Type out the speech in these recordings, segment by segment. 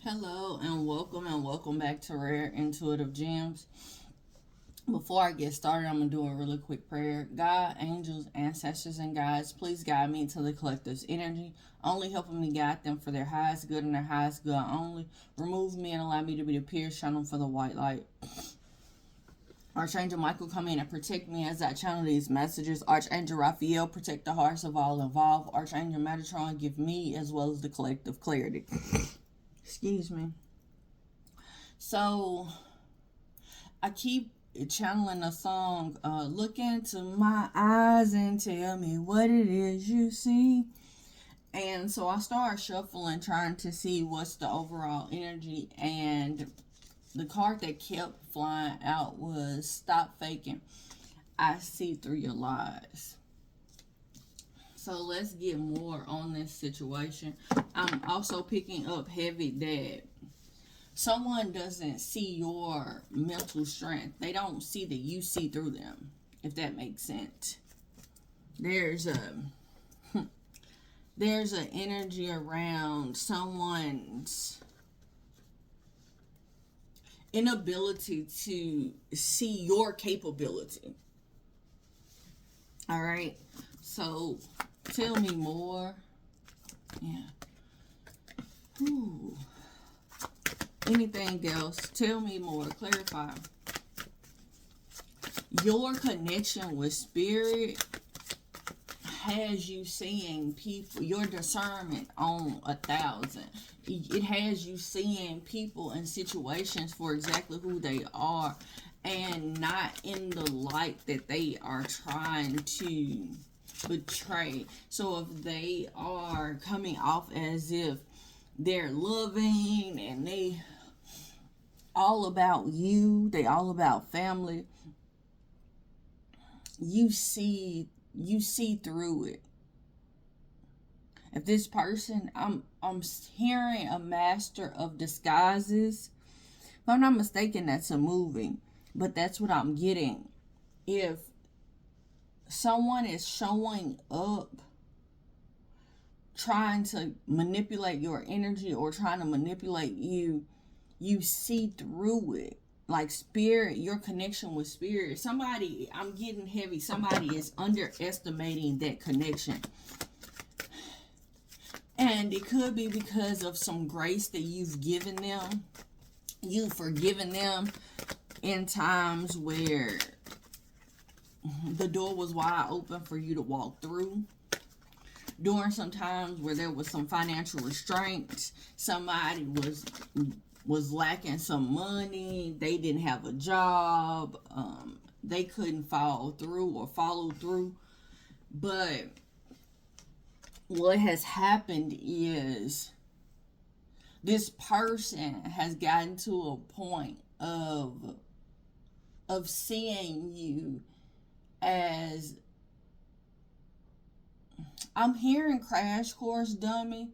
Hello and welcome back to Rare Intuitive Gems. Before I get started, I'm going to do a really quick prayer. God, angels, ancestors, and guides, please guide me to the collective's energy, only helping me guide them for their highest good and their highest good only. Remove me and allow me to be the pure channel for the white light. Archangel Michael, come in and protect me as I channel these messages. Archangel Raphael, protect the hearts of all involved. Archangel Metatron, give me as well as the collective clarity. Excuse me. So, I keep channeling a song, look into my eyes and tell me what it is you see. And so I started shuffling, trying to see what's the overall energy. And the card that kept flying out was stop faking. I see through your lies. So let's get more on this situation. I'm also picking up heavy that someone doesn't see your mental strength. They don't see that you see through them, if that makes sense. There's an energy around someone's inability to see your capability. All right. So tell me more. Yeah. Ooh. Anything else? Tell me more. Clarify. Your connection with spirit has you seeing people, your discernment on 1,000. It has you seeing people and situations for exactly who they are and not in the light that they are trying to betray. So if they are coming off as if they're loving and they all about you, they all about family, you see through it. If this person, I'm hearing a master of disguises. If I'm not mistaken, that's a movie, but that's what I'm getting. If someone is showing up trying to manipulate your energy or trying to manipulate you, you see through it. Like spirit, your connection with spirit. Somebody, I'm getting heavy. Somebody is underestimating that connection. And it could be because of some grace that you've given them. You've forgiven them in times where the door was wide open for you to walk through. During some times where there was some financial restraints, somebody was lacking some money, they didn't have a job, they couldn't follow through. But what has happened is this person has gotten to a point of seeing you as, I'm hearing crash course dummy,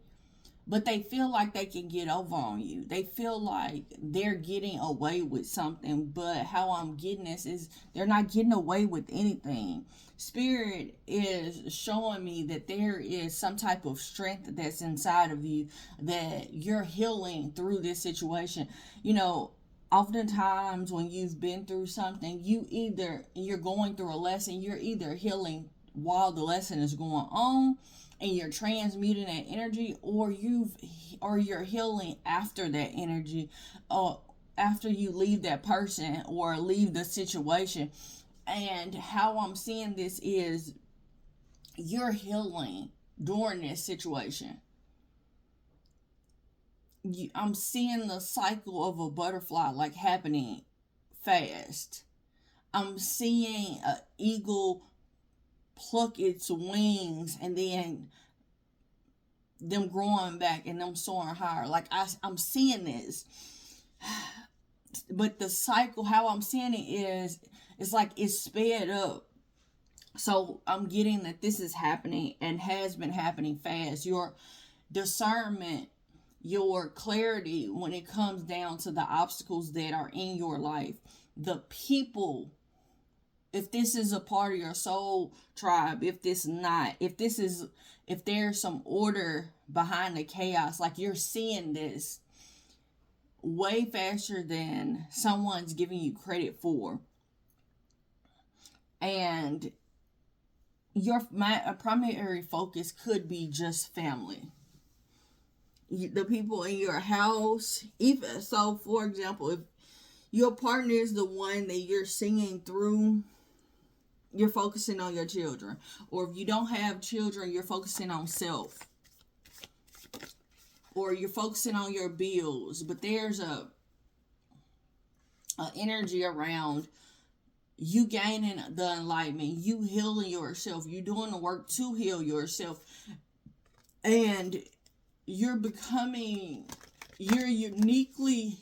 but they feel like they can get over on you. They feel like they're getting away with something, but how I'm getting this is they're not getting away with anything. Spirit is showing me that there is some type of strength that's inside of you that you're healing through this situation. You know, oftentimes when you've been through something, you're going through a lesson, you're either healing while the lesson is going on and you're transmuting that energy, or you're healing after that energy, after you leave that person or leave the situation. And how I'm seeing this is you're healing during this situation. I'm seeing the cycle of a butterfly like happening fast. I'm seeing an eagle pluck its wings and then them growing back and them soaring higher. Like I'm seeing this. But the cycle, how I'm seeing it is, it's like it's sped up. So I'm getting that this is happening and has been happening fast. Your discernment, your clarity when it comes down to the obstacles that are in your life, the people, if this is a part of your soul tribe, if there's some order behind the chaos, like you're seeing this, way faster than someone's giving you credit for. And your primary focus could be just family, the people in your house. Even so, for example, if your partner is the one that you're singing through, you're focusing on your children. Or if you don't have children, you're focusing on self, or you're focusing on your bills. But there's a energy around you gaining the enlightenment, you healing yourself, you doing the work to heal yourself, and you're uniquely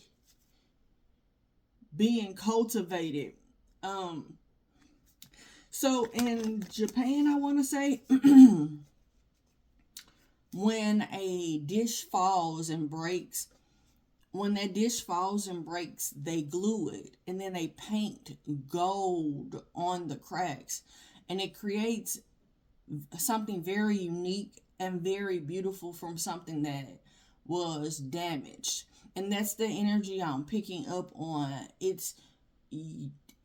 being cultivated. So in Japan, I want to say, when a dish falls and breaks, when that dish falls and breaks, they glue it and then they paint gold on the cracks, and it creates something very unique and very beautiful from something that was damaged. And that's the energy I'm picking up on. It's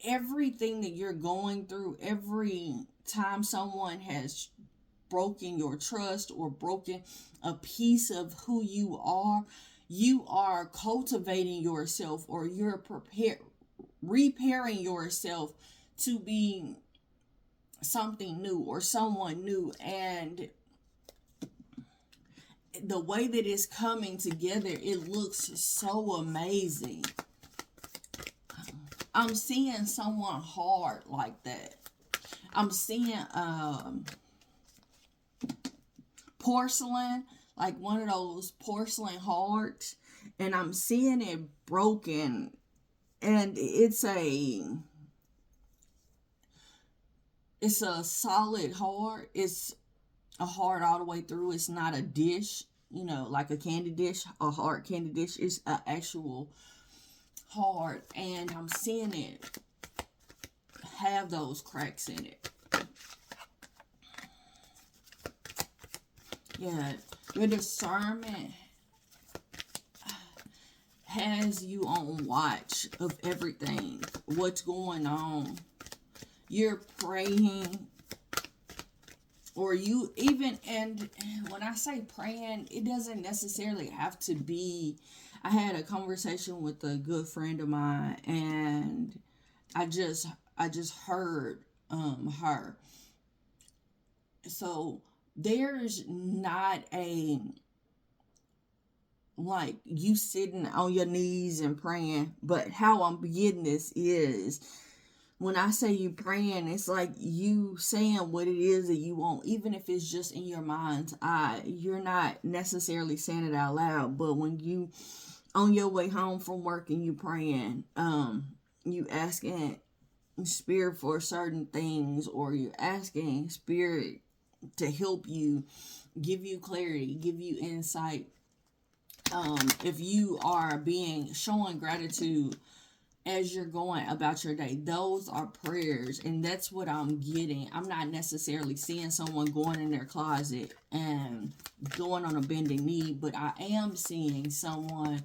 everything that you're going through, every time someone has broken your trust or broken a piece of who you are cultivating yourself, or you're repairing yourself to be something new or someone new. And the way that it's coming together, it looks so amazing. I'm seeing someone hard like that. I'm seeing porcelain, like one of those porcelain hearts, and I'm seeing it broken, and it's a solid heart. It's a heart all the way through. It's not a dish, like a candy dish, a hard candy dish. It's an actual heart, and I'm seeing it have those cracks in it. Yeah, your discernment has you on watch of everything, what's going on. You're praying, or you even, and when I say praying, it doesn't necessarily have to be. I had a conversation with a good friend of mine, and I just heard her. So there's not a, like, you sitting on your knees and praying, but how I'm getting this is, when I say you praying, it's like you saying what it is that you want, even if it's just in your mind's eye. You're not necessarily saying it out loud, but when you on your way home from work and you praying, you asking Spirit for certain things, or you asking Spirit to help you, give you clarity, give you insight. If you are showing gratitude as you're going about your day, those are prayers, and that's what I'm getting. I'm not necessarily seeing someone going in their closet and going on a bending knee, but I am seeing someone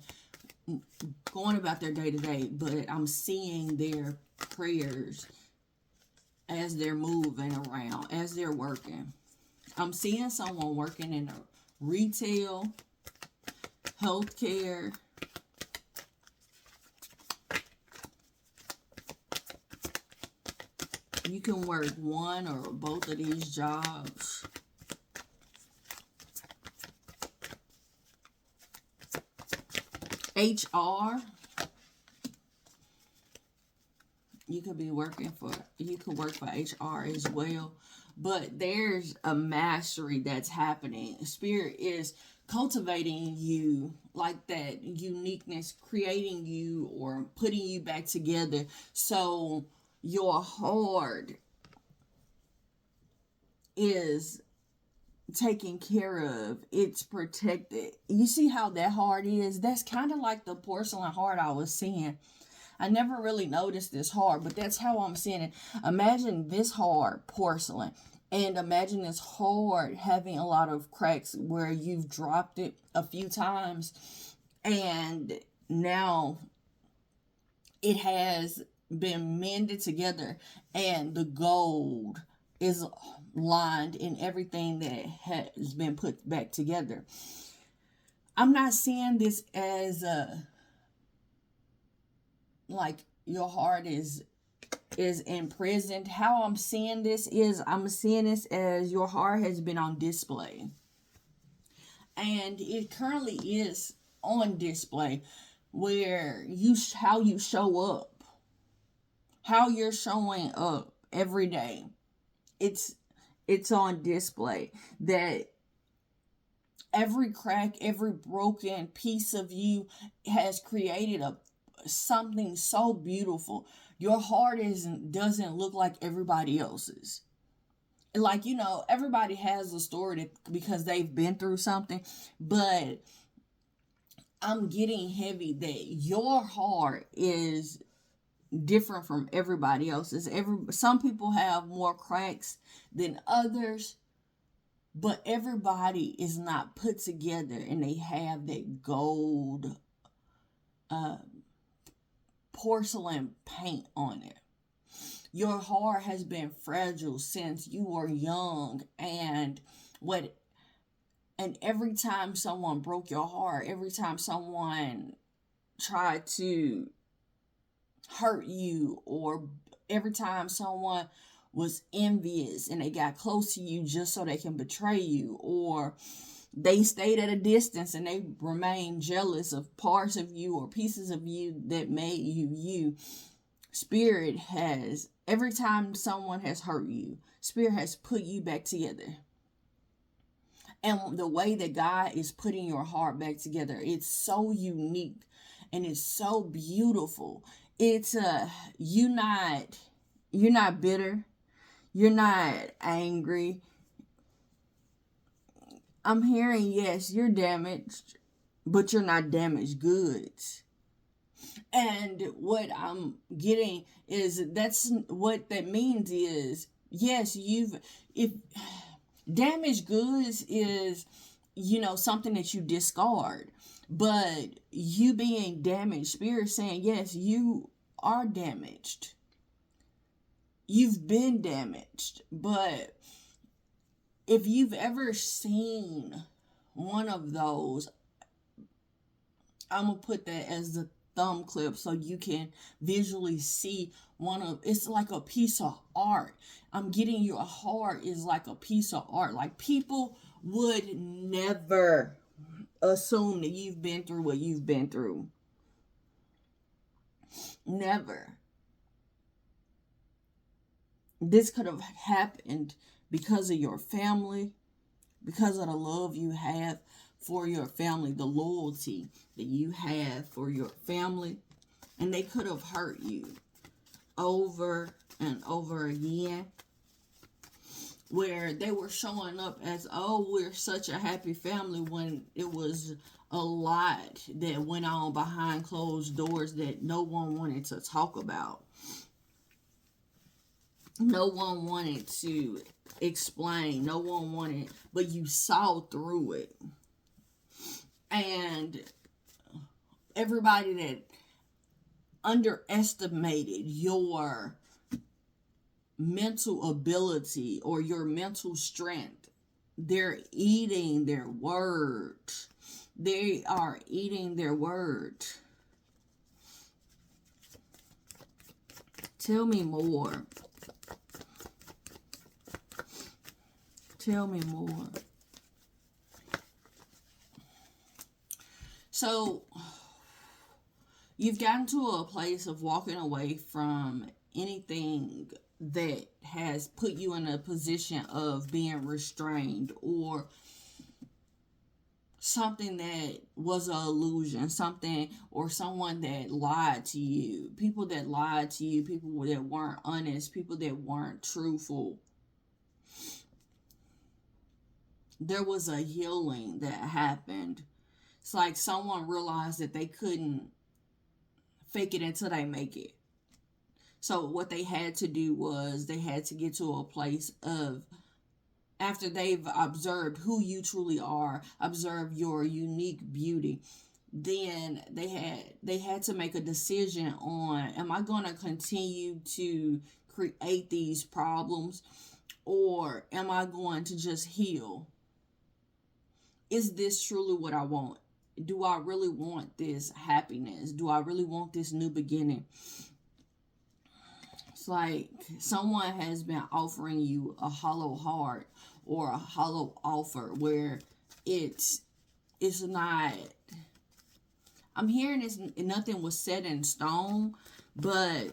going about their day to day, but I'm seeing their prayers as they're moving around, as they're working. I'm seeing someone working in a retail, healthcare, you can work one or both of these jobs. HR, you could work for HR as well. But there's a mastery that's happening. Spirit is cultivating you, like that uniqueness, creating you or putting you back together. So your heart is taken care of. It's protected. You see how that heart is? That's kind of like the porcelain heart I was seeing. I never really noticed this heart, but that's how I'm seeing it. Imagine this heart, porcelain, and imagine this heart having a lot of cracks where you've dropped it a few times, and now it has been mended together, and the gold is lined in everything that has been put back together. I'm not seeing this as a like your heart is imprisoned. How I'm seeing this is I'm seeing this as your heart has been on display. And it currently is on display where how you show up, how you're showing up every day. It's on display that every crack, every broken piece of you has created a something so beautiful. Your heart doesn't look like everybody else's. Like, everybody has a story because they've been through something, but I'm getting heavy that your heart is different from everybody else's. Some people have more cracks than others, but everybody is not put together and they have that gold uh, porcelain paint on it. Your heart has been fragile since you were young, and every time someone broke your heart, every time someone tried to hurt you, or every time someone was envious and they got close to you just so they can betray you, or they stayed at a distance and they remained jealous of parts of you or pieces of you that made you you. Spirit has, every time someone has hurt you, Spirit has put you back together. And the way that God is putting your heart back together, it's so unique and it's so beautiful. It's you're not bitter, you're not angry. I'm hearing, yes, you're damaged, but you're not damaged goods. And what I'm getting is that's what that means is, yes, if damaged goods is, something that you discard, but you being damaged, Spirit saying, yes, you are damaged. You've been damaged, but if you've ever seen one of those, I'm going to put that as the thumb clip so you can visually see it's like a piece of art. I'm getting your heart is like a piece of art. Like, people would never assume that you've been through what you've been through. Never. This could have happened because of your family, because of the love you have for your family, the loyalty that you have for your family. And they could have hurt you over and over again, where they were showing up as, oh, we're such a happy family, when it was a lot that went on behind closed doors that no one wanted to talk about. No one wanted to explain. No one wanted, but you saw through it. And everybody that underestimated your mental ability or your mental strength, they're eating their word. They are eating their word. Tell me more. Tell me more. So, you've gotten to a place of walking away from anything that has put you in a position of being restrained, or something that was an illusion, something or someone that lied to you, people that lied to you, people that weren't honest, people that weren't truthful. There was a healing that happened. It's like someone realized that they couldn't fake it until they make it. So what they had to do was they had to get to a place of, after they've observed who you truly are, observe your unique beauty, then they had to make a decision on, am I going to continue to create these problems, or am I going to just heal? Is this truly what I want? Do I really want this happiness? Do I really want this new beginning? It's like someone has been offering you a hollow heart or a hollow offer where it's not, I'm hearing this, nothing was set in stone, but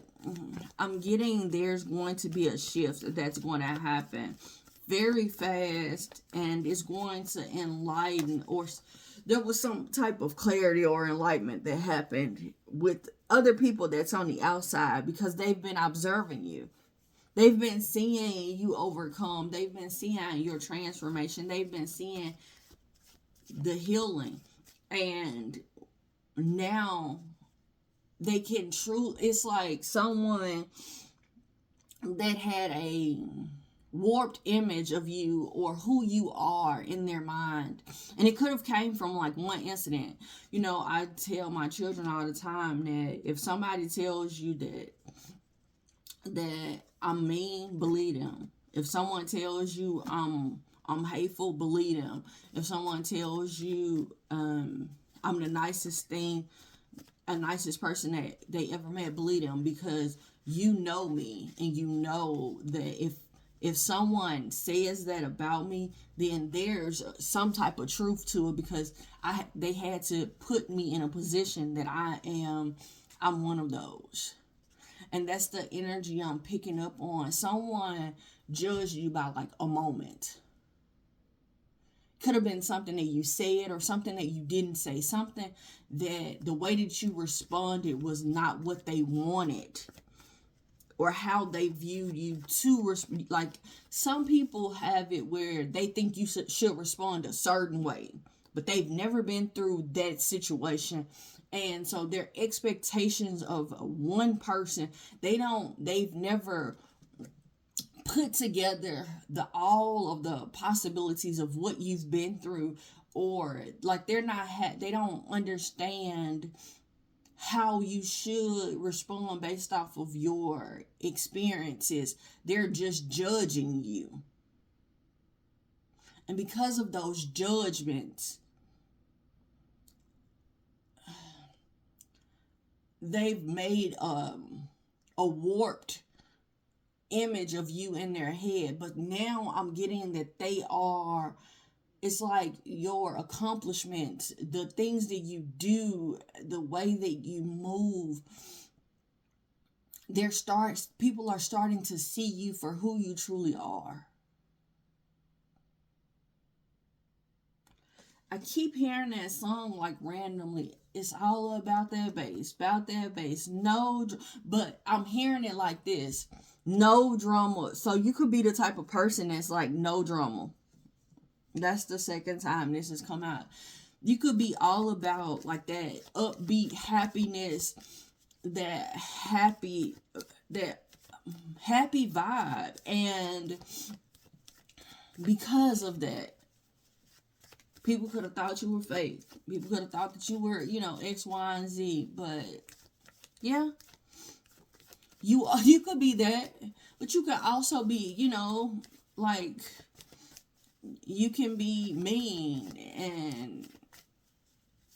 I'm getting there's going to be a shift that's going to happen very fast, and it's going to enlighten, or there was some type of clarity or enlightenment that happened with other people that's on the outside, because they've been observing you. They've been seeing you overcome. They've been seeing your transformation. They've been seeing the healing. And now they can it's like someone that had a warped image of you or who you are in their mind, and it could have came from like one incident. I tell my children all the time that if somebody tells you that I'm mean, believe them. If someone tells you I'm hateful, believe them. If someone tells you I'm the nicest person that they ever met, believe them, because you know me, and you know that if someone says that about me, then there's some type of truth to it, because they had to put me in a position that I'm one of those. And that's the energy I'm picking up on. Someone judged you by like a moment. Could have been something that you said or something that you didn't say. Something that the way that you responded was not what they wanted, or how they viewed you like some people have it where they think you should respond a certain way, but they've never been through that situation. And so their expectations of one person, they've never put together all of the possibilities of what you've been through, or like they don't understand how you should respond based off of your experiences. They're just judging you. And because of those judgments, they've made a warped image of you in their head. But now I'm getting that it's like your accomplishments, the things that you do, the way that you move, people are starting to see you for who you truly are. I keep hearing that song like randomly. It's all about that bass. No, but I'm hearing it like this. No drama. So you could be the type of person that's like no drama. That's the second time this has come out. You could be all about like that upbeat happiness, that happy vibe. And because of that, people could have thought you were fake. People could have thought that you were, X, Y, and Z. But yeah, you could be that, but you could also be, like, you can be mean, and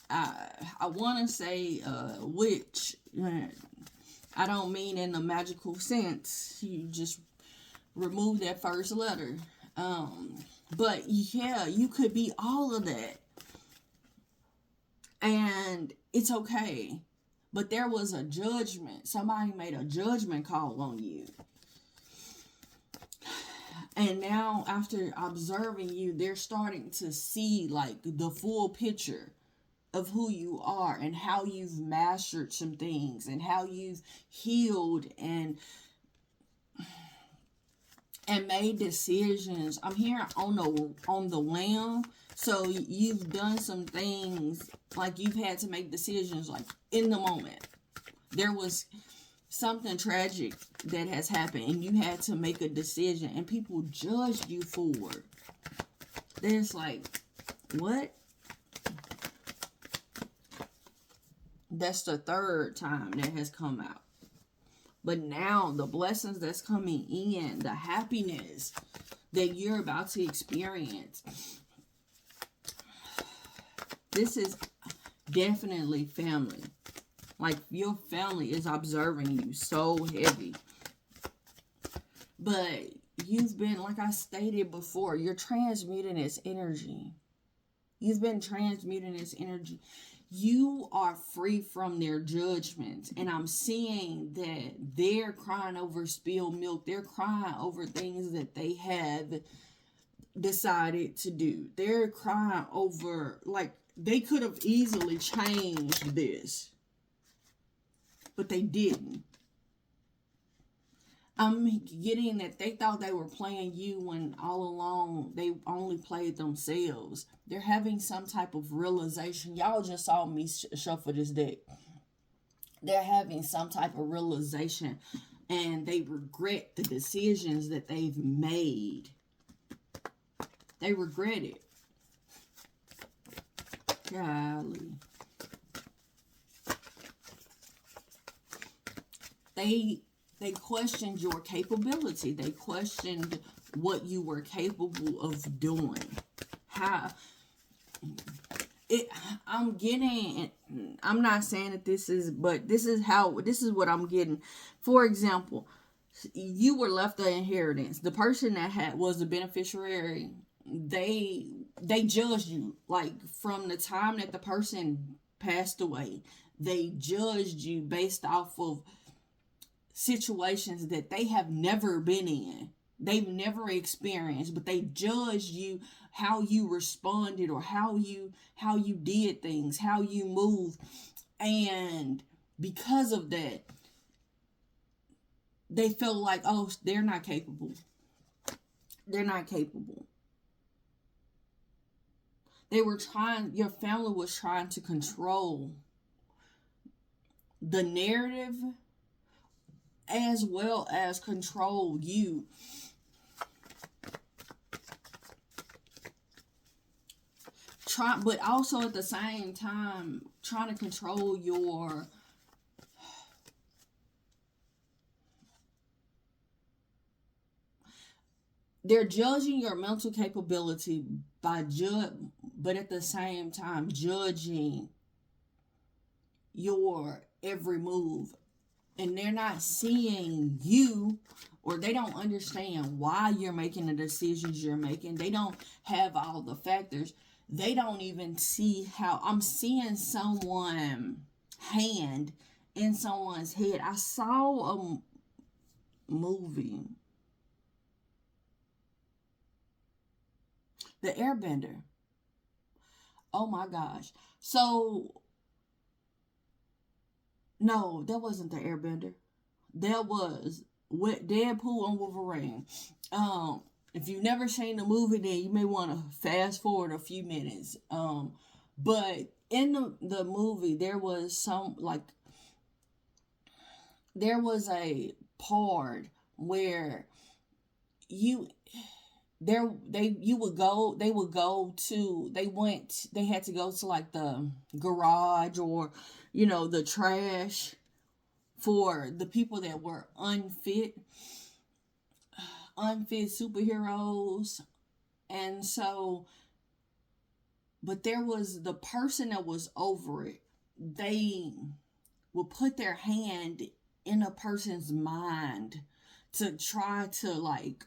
I want to say witch. I don't mean in the magical sense. You just remove that first letter. But yeah, you could be all of that, and it's okay. But there was a judgment. Somebody made a judgment call on you. And now, after observing you, they're starting to see like the full picture of who you are, and how you've mastered some things, and how you've healed and made decisions. I'm here on the whim. So you've done some things, like you've had to make decisions like in the moment. There was something tragic that has happened, and you had to make a decision, and people judged you for it. There's like, what? That's the third time that has come out. But now the blessings that's coming in, the happiness that you're about to experience, this is definitely family. Like, your family is observing you so heavy. But you've been, like I stated before, you're transmuting this energy. You've been transmuting this energy. You are free from their judgments. And I'm seeing that they're crying over spilled milk. They're crying over things that they have decided to do. They're crying over, like, they could have easily changed this, but they didn't. I'm getting that they thought they were playing you when all along they only played themselves. They're having some type of realization. Y'all just saw me shuffle this deck. They're having some type of realization, and they regret the decisions that they've made. They regret it. Golly. They questioned your capability. They questioned what you were capable of doing. I'm not saying that this is, but this is what I'm getting. For example, you were left the inheritance. The person that was the beneficiary, they judged you. Like, from the time that the person passed away, they judged you based off of situations that they have never been in. They've never experienced, but they judged you, how you responded, or how you did things, how you moved. And because of that, they felt like, oh, they're not capable. They're not capable. Your family was trying to control the narrative as well as control you. But also at the same time, trying to control your they're judging your mental capability but at the same time judging your every move. And they're not seeing you, or they don't understand why you're making the decisions you're making. They don't have all the factors. They don't even see how I'm seeing someone hand in someone's head. I saw a movie, The Airbender. Oh my gosh. So, no, that wasn't The Airbender. That was Deadpool and Wolverine. If you've never seen the movie, then you may want to fast forward a few minutes. But in the movie, there was a part where they had to go to like the garage, or the trash, for the people that were unfit superheroes. And so, but there was the person that was over it. They would put their hand in a person's mind to try to like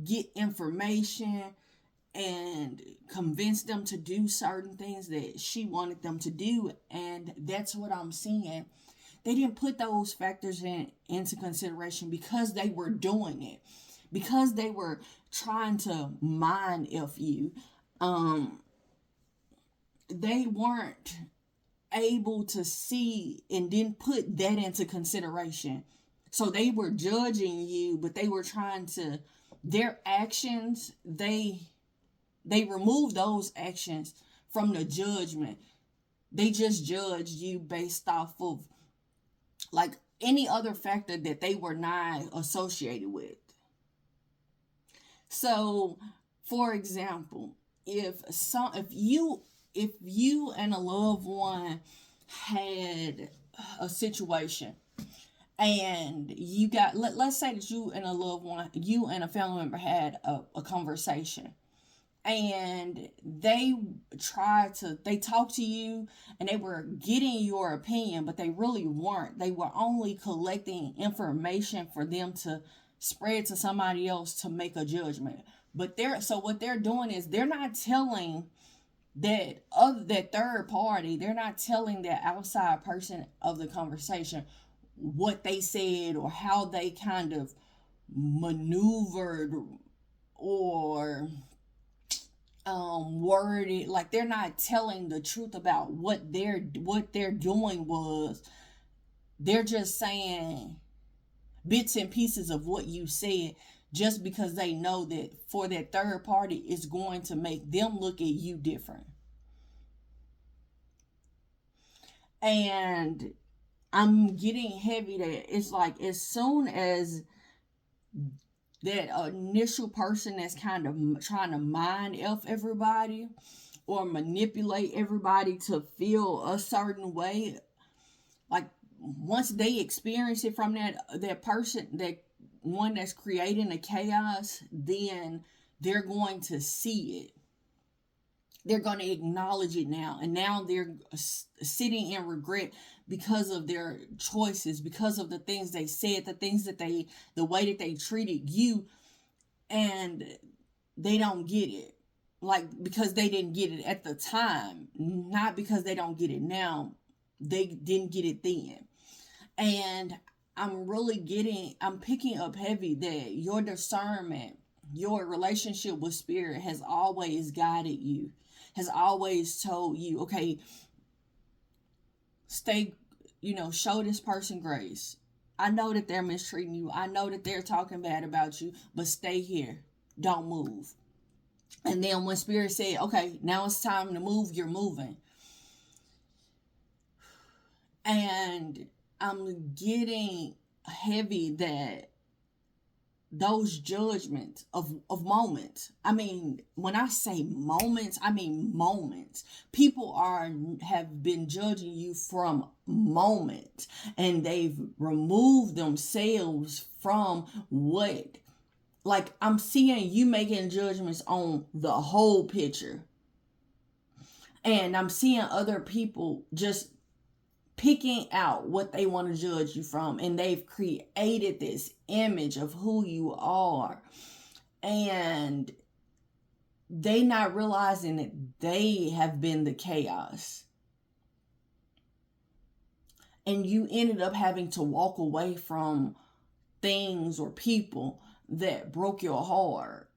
get information and convince them to do certain things that she wanted them to do. And that's what I'm seeing. They didn't put those factors into consideration because they were doing it. Because they were trying to mind F you. They weren't able to see and didn't put that into consideration. So they were judging you, but they were trying to, their actions, they removed those actions from the judgment. They just judged you based off of like any other factor that they were not associated with. So, for example, if you and a loved one had a situation, and you got, let's say that you and a loved one, you and a family member had a conversation, and they talked to you, and they were getting your opinion, but they really weren't. They were only collecting information for them to spread to somebody else to make a judgment. But what they're doing is they're not telling that third party, they're not telling that outside person of the conversation what they said or how they kind of maneuvered or worded. Like, they're not telling the truth about what they're doing was. They're just saying bits and pieces of what you said, just because they know that for that third party is going to make them look at you different. And I'm getting heavy that it's like, as soon as that initial person that's kind of trying to mind elf everybody or manipulate everybody to feel a certain way, like, once they experience it from that person, that one that's creating the chaos, then they're going to see it. They're going to acknowledge it now. And now they're sitting in regret because of their choices, because of the things they said, the way that they treated you. And they don't get it. Like, because they didn't get it at the time, not because they don't get it now. They didn't get it then. And I'm picking up heavy that your discernment, your relationship with spirit has always guided you, has always told you, okay, stay, show this person grace. I know that they're mistreating you. I know that they're talking bad about you, but stay here. Don't move. And then when spirit said, okay, now it's time to move, you're moving. And I'm getting heavy that those judgments of moments. I mean, when I say moments, I mean moments. People have been judging you from moments, and they've removed themselves from what, like, I'm seeing you making judgments on the whole picture. And I'm seeing other people just picking out what they want to judge you from, and they've created this image of who you are, and they not realizing that they have been the chaos, and you ended up having to walk away from things or people that broke your heart.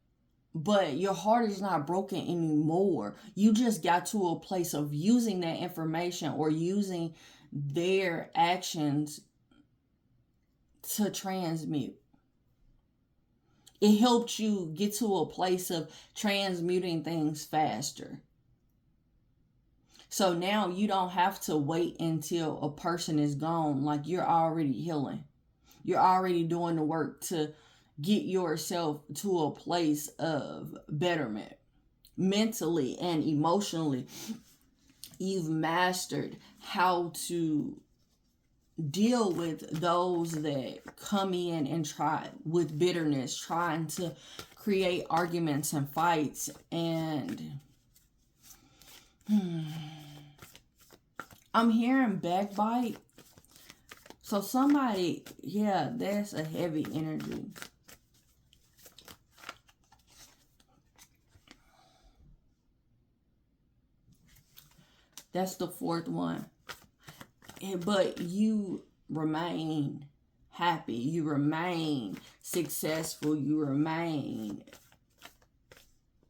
But your heart is not broken anymore. You just got to a place of using that information or using their actions to transmute. It helped you get to a place of transmuting things faster. So now you don't have to wait until a person is gone. Like, you're already healing. You're already doing the work to get yourself to a place of betterment. Mentally and emotionally, you've mastered how to deal with those that come in and try with bitterness, trying to create arguments and fights. And I'm hearing backbite. So somebody, yeah, that's a heavy energy. That's the fourth one. But you remain happy. You remain successful. You remain.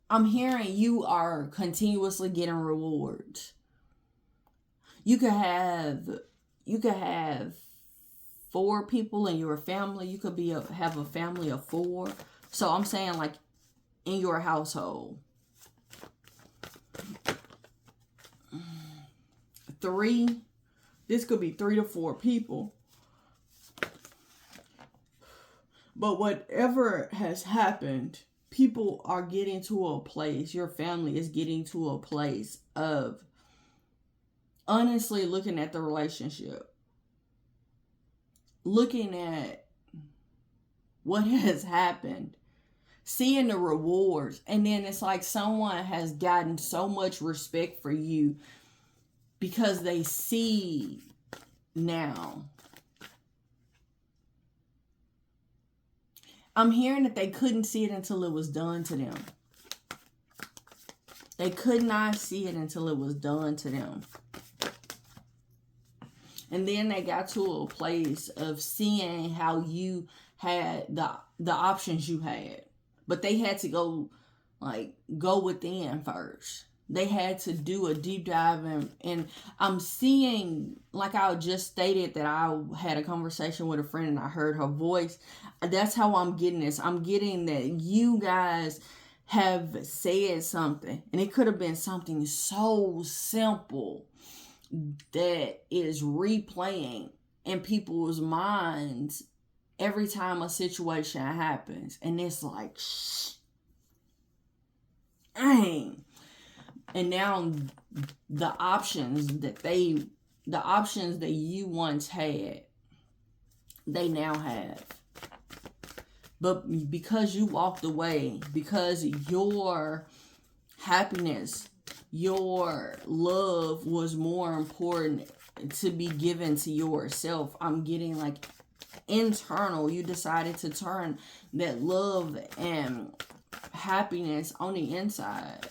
I'm hearing you are continuously getting rewards. You could have 4 people in your family. You could have a family of 4. So I'm saying, like, in your household. 3. This could be 3 to 4 people. But whatever has happened, people are getting to a place, your family is getting to a place of honestly looking at the relationship, looking at what has happened, seeing the rewards, and then it's like someone has gotten so much respect for you because they see now. I'm hearing that they couldn't see it until it was done to them. They could not see it until it was done to them. And then they got to a place of seeing how you had the options you had. But they had to go within first. They had to do a deep dive and I'm seeing, like I just stated, that I had a conversation with a friend and I heard her voice. That's how I'm getting this. I'm getting that you guys have said something, and it could have been something so simple that is replaying in people's minds every time a situation happens, and it's like, dang. And now the options that you once had, they now have. But because you walked away, because your happiness, your love was more important to be given to yourself, I'm getting like internal, you decided to turn that love and happiness on the inside.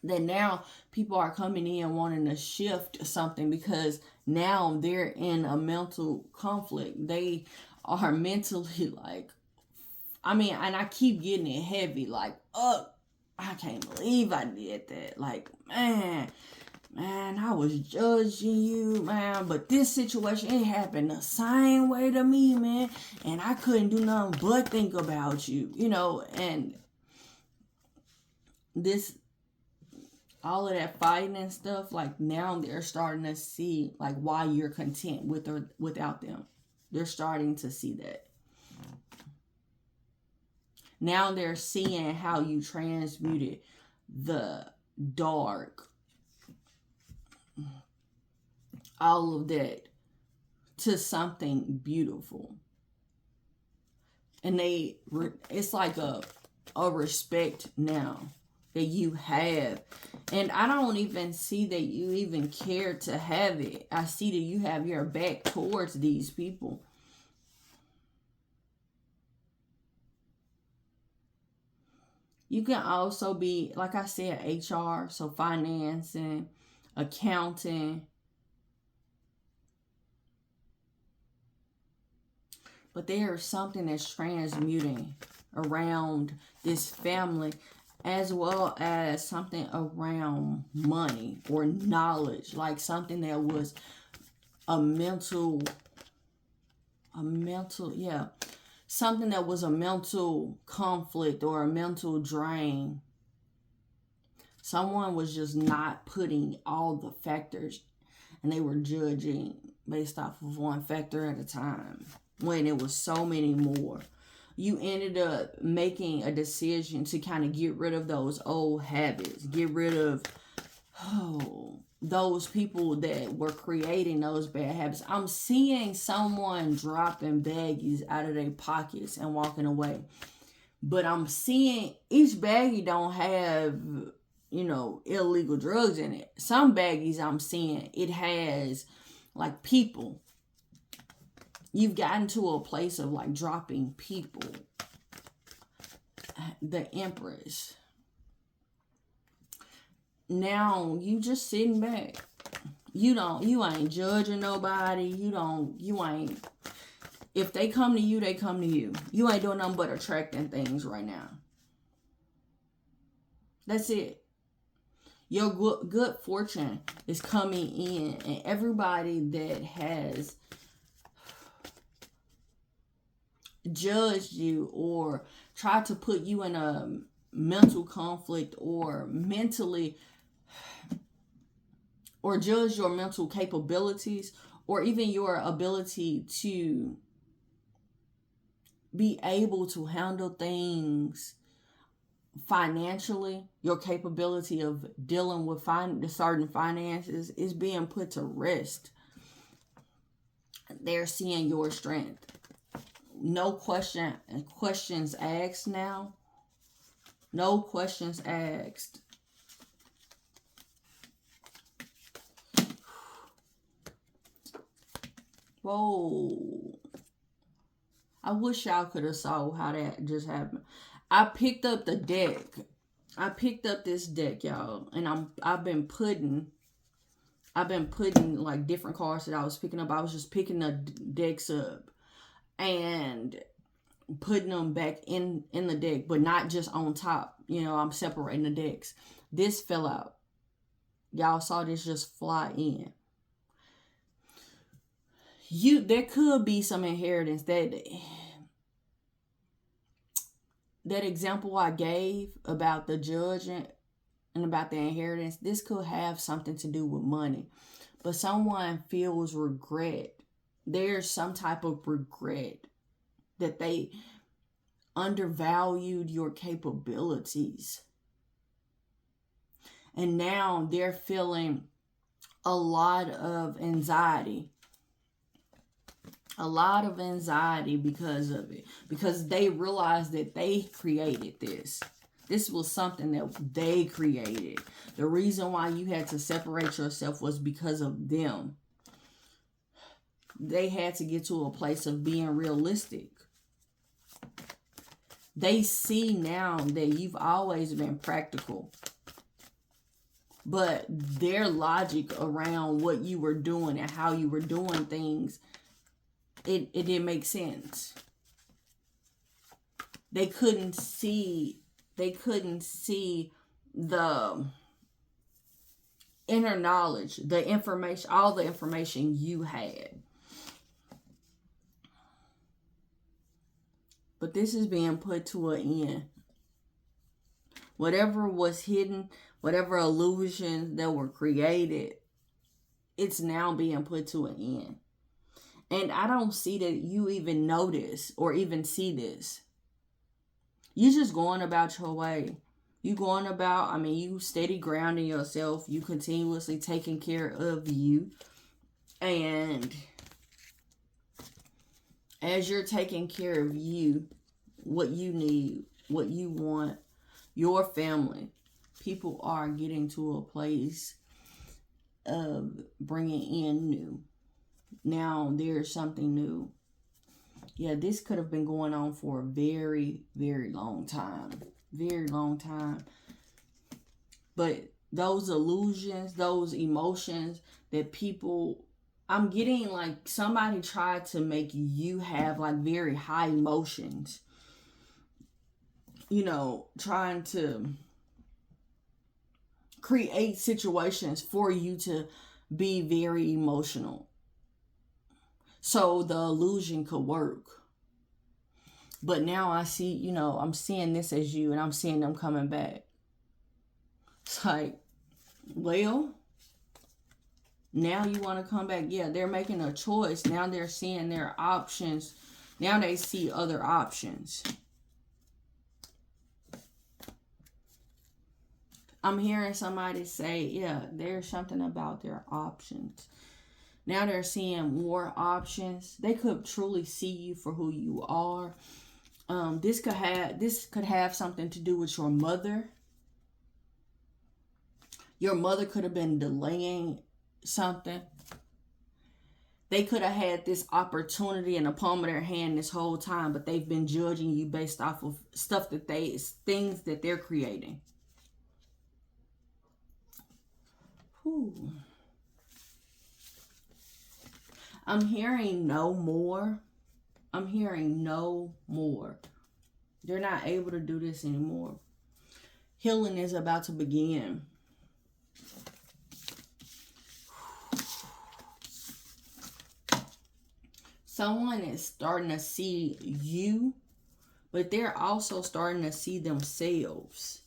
That now people are coming in wanting to shift something because now they're in a mental conflict. They are mentally like, and I keep getting it heavy, like, oh, I can't believe I did that. Like, man, I was judging you, man, but this situation, it happened the same way to me, man, and I couldn't do nothing but think about you, and this, all of that fighting and stuff, like, now they're starting to see, like, why you're content with or without them. They're starting to see that. Now they're seeing how you transmuted the dark, all of that, to something beautiful. And it's like a respect now that you have. And I don't even see that you even care to have it. I see that you have your back towards these people. You can also be, like I said, HR, so financing, accounting. But there's something that's transmuting around this family, as well as something around money or knowledge, like something that was something that was a mental conflict or a mental drain. Someone was just not putting all the factors, and they were judging based off of one factor at a time when it was so many more. You ended up making a decision to kind of get rid of those old habits, get rid of those people that were creating those bad habits. I'm seeing someone dropping baggies out of their pockets and walking away. But I'm seeing each baggie don't have, illegal drugs in it. Some baggies I'm seeing, it has like people. You've gotten to a place of like dropping people. The Empress. Now you just sitting back. You ain't judging nobody. You ain't, if they come to you, they come to you. You ain't doing nothing but attracting things right now. That's it. Your good fortune is coming in, and everybody that has judged you or tried to put you in a mental conflict or mentally, or judge your mental capabilities or even your ability to be able to handle things financially, your capability of dealing with certain finances is being put to rest. They're seeing your strength. No questions asked now. No questions asked. Whoa. I wish y'all could have saw how that just happened. I picked up the deck. I picked up this deck, y'all, and I've been putting like different cards that I was picking up. I was just picking the decks up and putting them back in the deck, but not just on top. You know, I'm separating the decks. This fell out. Y'all saw this just fly in. There could be some inheritance. That example I gave about the judge and about the inheritance, this could have something to do with money. But someone feels regret. There's some type of regret that they undervalued your capabilities. And now they're feeling a lot of anxiety. A lot of anxiety because of it. Because they realized that they created this. This was something that they created. The reason why you had to separate yourself was because of them. They had to get to a place of being realistic. They see now that you've always been practical. But their logic around what you were doing and how you were doing things, it didn't make sense. They couldn't see the inner knowledge, the information, all the information you had. But this is being put to an end. Whatever was hidden, whatever illusions that were created, it's now being put to an end. And I don't see that you even notice or even see this. You just going about your way. You going about, you steady grounding yourself. You continuously taking care of you. And as you're taking care of you, what you need, what you want, your family, people are getting to a place of bringing in new. Now there's something new. Yeah, this could have been going on for a very, very long time. Very long time. But those illusions, those emotions that people, I'm getting like somebody tried to make you have like very high emotions. You know, trying to create situations for you to be very emotional. So the illusion could work. But now I see, I'm seeing this as you, and I'm seeing them coming back. It's like, well, now you want to come back. Yeah, they're making a choice. Now they're seeing their options. Now they see other options. I'm hearing somebody say, yeah, there's something about their options. Now they're seeing more options. They could truly see you for who you are. This could have something to do with your mother. Your mother could have been delaying something. They could have had this opportunity in the palm of their hand this whole time, but they've been judging you based off of things that they're creating. Whew. I'm hearing no more. I'm hearing no more. They're not able to do this anymore. Healing is about to begin. Someone is starting to see you, but they're also starting to see themselves.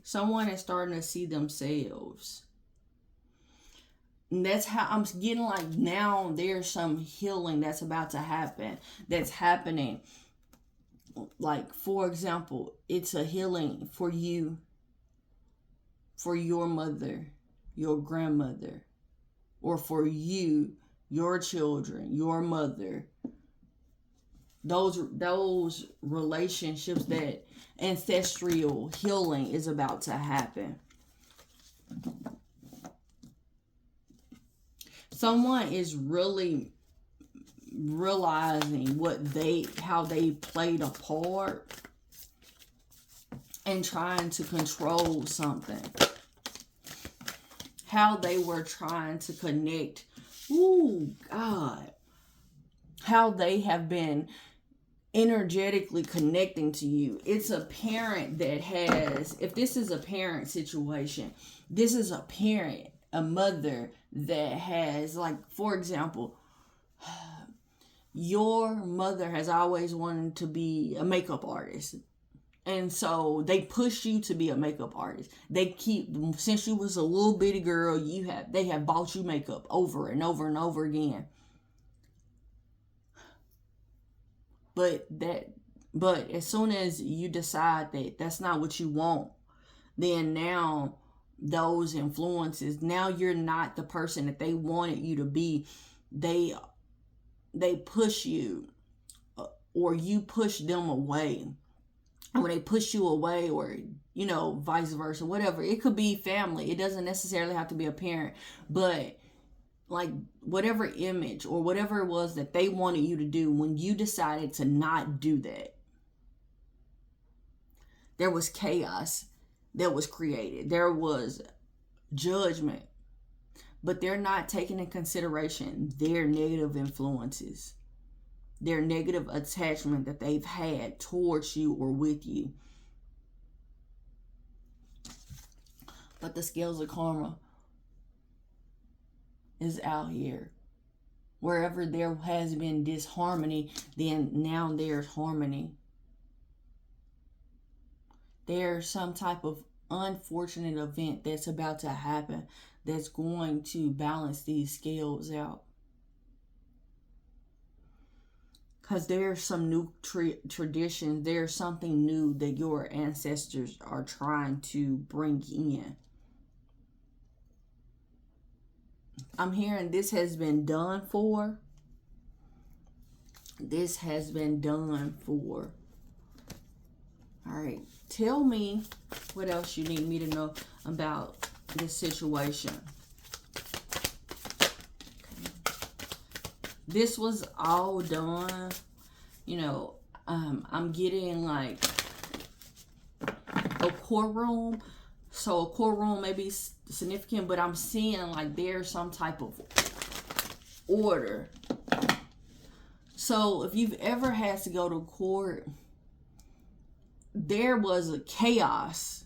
Someone is starting to see themselves. And that's how I'm getting like now there's some healing that's about to happen. That's happening. like, for example, it's a healing for you, for your mother, your grandmother, or for you, your children, your mother. Those relationships, that ancestral healing is about to happen. Someone is really realizing how they played a part and trying to control something. How they were trying to connect. Ooh, God. How they have been energetically connecting to you. It's a parent that has, if this is a parent situation, this is a parent, a mother that has, like, for example, your mother has always wanted to be a makeup artist. And so they push you to be a makeup artist. Since you was a little bitty girl, they have bought you makeup over and over and over again. But as soon as you decide that that's not what you want, then now those influences, now you're not the person that they wanted you to be. They push you, or you push them away. And when they push you away, or, vice versa, whatever, it could be family. It doesn't necessarily have to be a parent, but like whatever image or whatever it was that they wanted you to do, when you decided to not do that, there was chaos that was created. There was judgment, but they're not taking in consideration their negative influences, their negative attachment that they've had towards you or with you. But the scales of karma is out here. Wherever there has been disharmony, then now there's harmony. There's some type of unfortunate event that's about to happen that's going to balance these scales out. Because there's some new tradition. There's something new that your ancestors are trying to bring in. I'm hearing this has been done for. This has been done for. All right. Tell me what else you need me to know about this situation. This was all done, I'm getting like a courtroom. So a courtroom may be significant, but I'm seeing like there's some type of order. So if you've ever had to go to court, there was a chaos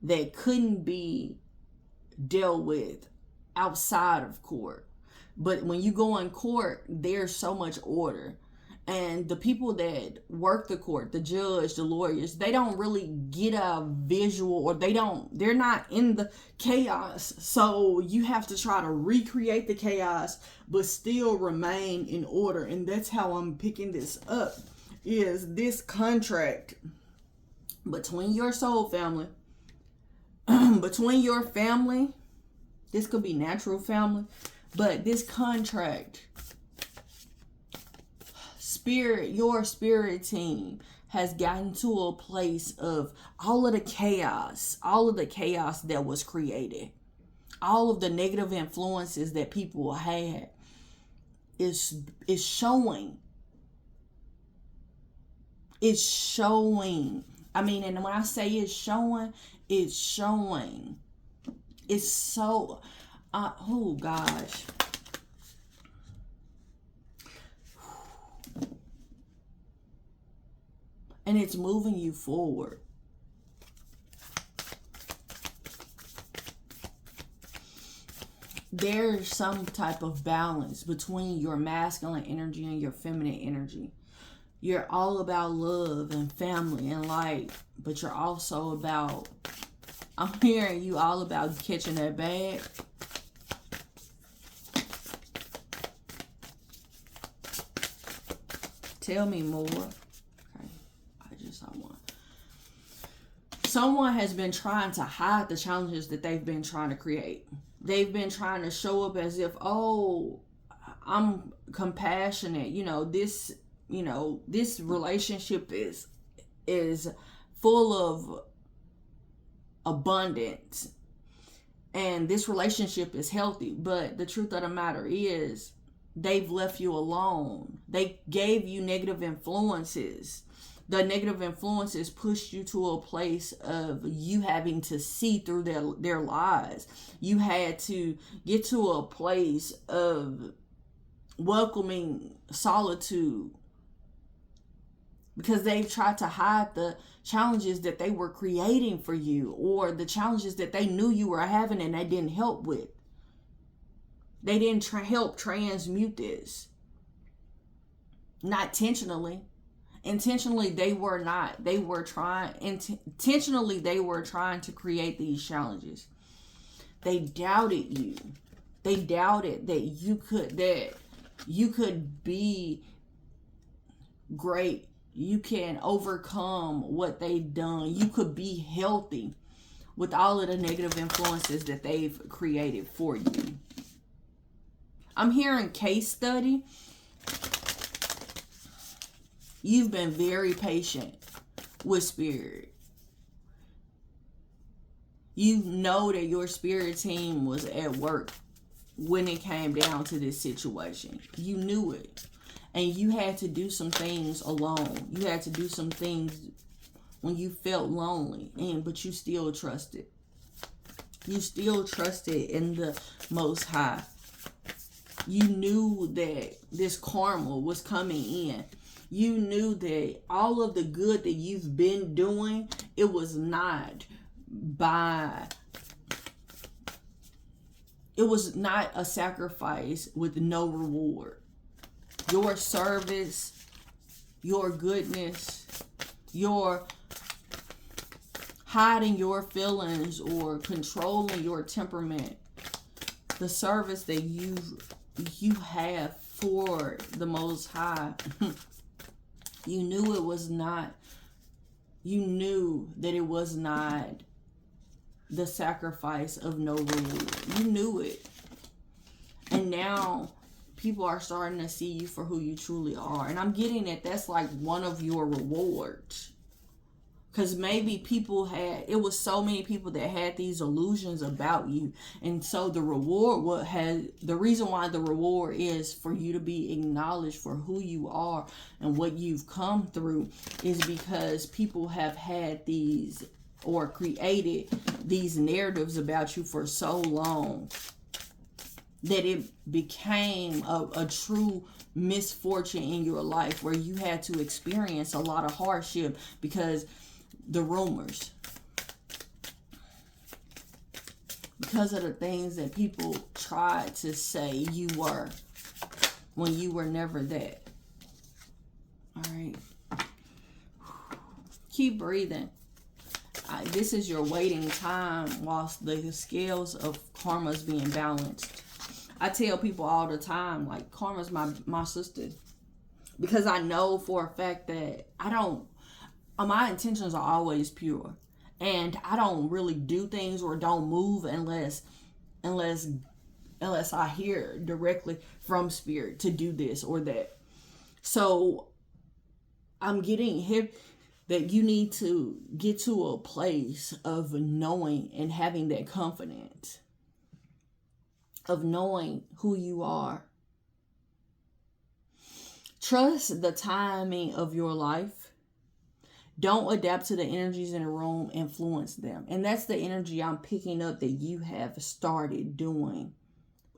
that couldn't be dealt with outside of court. But when you go in court, there's so much order. And the people that work the court, the judge, the lawyers, they don't really get a visual, or they're not in the chaos. So you have to try to recreate the chaos, but still remain in order. And that's how I'm picking this up, is this contract between your soul family, between your family. This could be natural family, but this contract, your spirit team has gotten to a place of all of the chaos that was created, all of the negative influences that people had is showing. It's showing. I mean, and when I say it's showing, it's showing. It's so, oh gosh. And it's moving you forward. There's some type of balance between your masculine energy and your feminine energy. You're all about love and family and light, but you're also about, I'm hearing you all about catching that bag. Tell me more. someone has been trying to hide the challenges that they've been trying to create. They've been trying to show up as if, oh, I'm compassionate. This relationship is full of abundance, and this relationship is healthy. But the truth of the matter is, they've left you alone. They gave you negative influences. The negative influences pushed you to a place of you having to see through their lies. You had to get to a place of welcoming solitude, because they've tried to hide the challenges that they were creating for you, or the challenges that they knew you were having and they didn't help with. They didn't help transmute this. Not intentionally. Intentionally, they were not. They were trying. Intentionally, they were trying to create these challenges. They doubted you. They doubted that you could be great. You can overcome what they've done. You could be healthy with all of the negative influences that they've created for you. I'm hearing case study. You've been very patient with spirit. You know that your spirit team was at work when it came down to this situation. You knew it. And you had to do some things alone. You had to do some things when you felt lonely. But you still trusted. You still trusted in the Most High. You knew that this karma was coming in. You knew that all of the good that you've been doing, it was not a sacrifice with no reward. Your service, your goodness, your hiding your feelings or controlling your temperament, the service that you have for the Most High, you knew it was not, you knew that it was not the sacrifice of no reward. You knew it. And now people are starting to see you for who you truly are. And I'm getting that that's like one of your rewards. Because maybe it was so many people that had these illusions about you. And so the reason why the reward is for you to be acknowledged for who you are and what you've come through is because people have had these or created these narratives about you for so long that it became a true misfortune in your life where you had to experience a lot of hardship because the rumors, because of the things that people tried to say you were when you were never that. All right. Keep breathing. This is your waiting time whilst the scales of karma is being balanced. I tell people all the time, like, karma's my sister. Because I know for a fact that my intentions are always pure. And I don't really do things or don't move unless I hear directly from spirit to do this or that. So I'm getting hip that you need to get to a place of knowing and having that confidence of knowing who you are. Trust the timing of your life. Don't adapt to the energies in the room, influence them. And that's the energy I'm picking up that you have started doing.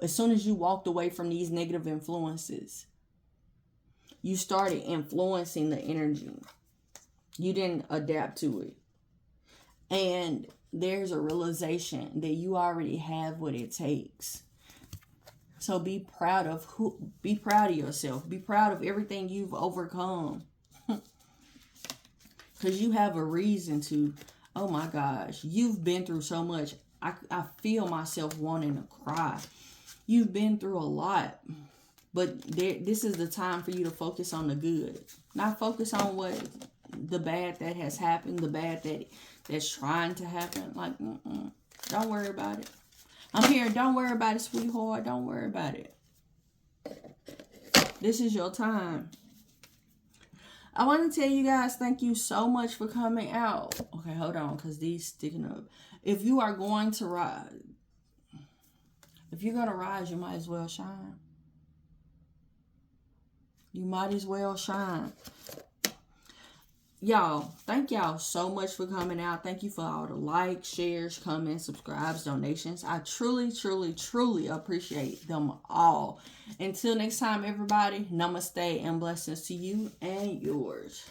As soon as you walked away from these negative influences, you started influencing the energy. You didn't adapt to it. And there's a realization that you already have what it takes. So be proud of yourself. Be proud of everything you've overcome. Because you have a reason to. Oh my gosh, you've been through so much. I feel myself wanting to cry. You've been through a lot. But this is the time for you to focus on the good. Not focus on the bad that has happened, the bad that's trying to happen. Like, don't worry about it. I'm here. Don't worry about it, sweetheart. Don't worry about it. This is your time. I want to tell you guys, thank you so much for coming out. Okay, hold on, because these sticking up. If you are going to rise, if you're going to rise, you might as well shine. You might as well shine. Y'all, thank y'all so much for coming out. Thank you for all the likes, shares, comments, subscribes, donations. I truly, truly, truly appreciate them all. Until next time, everybody, namaste and blessings to you and yours.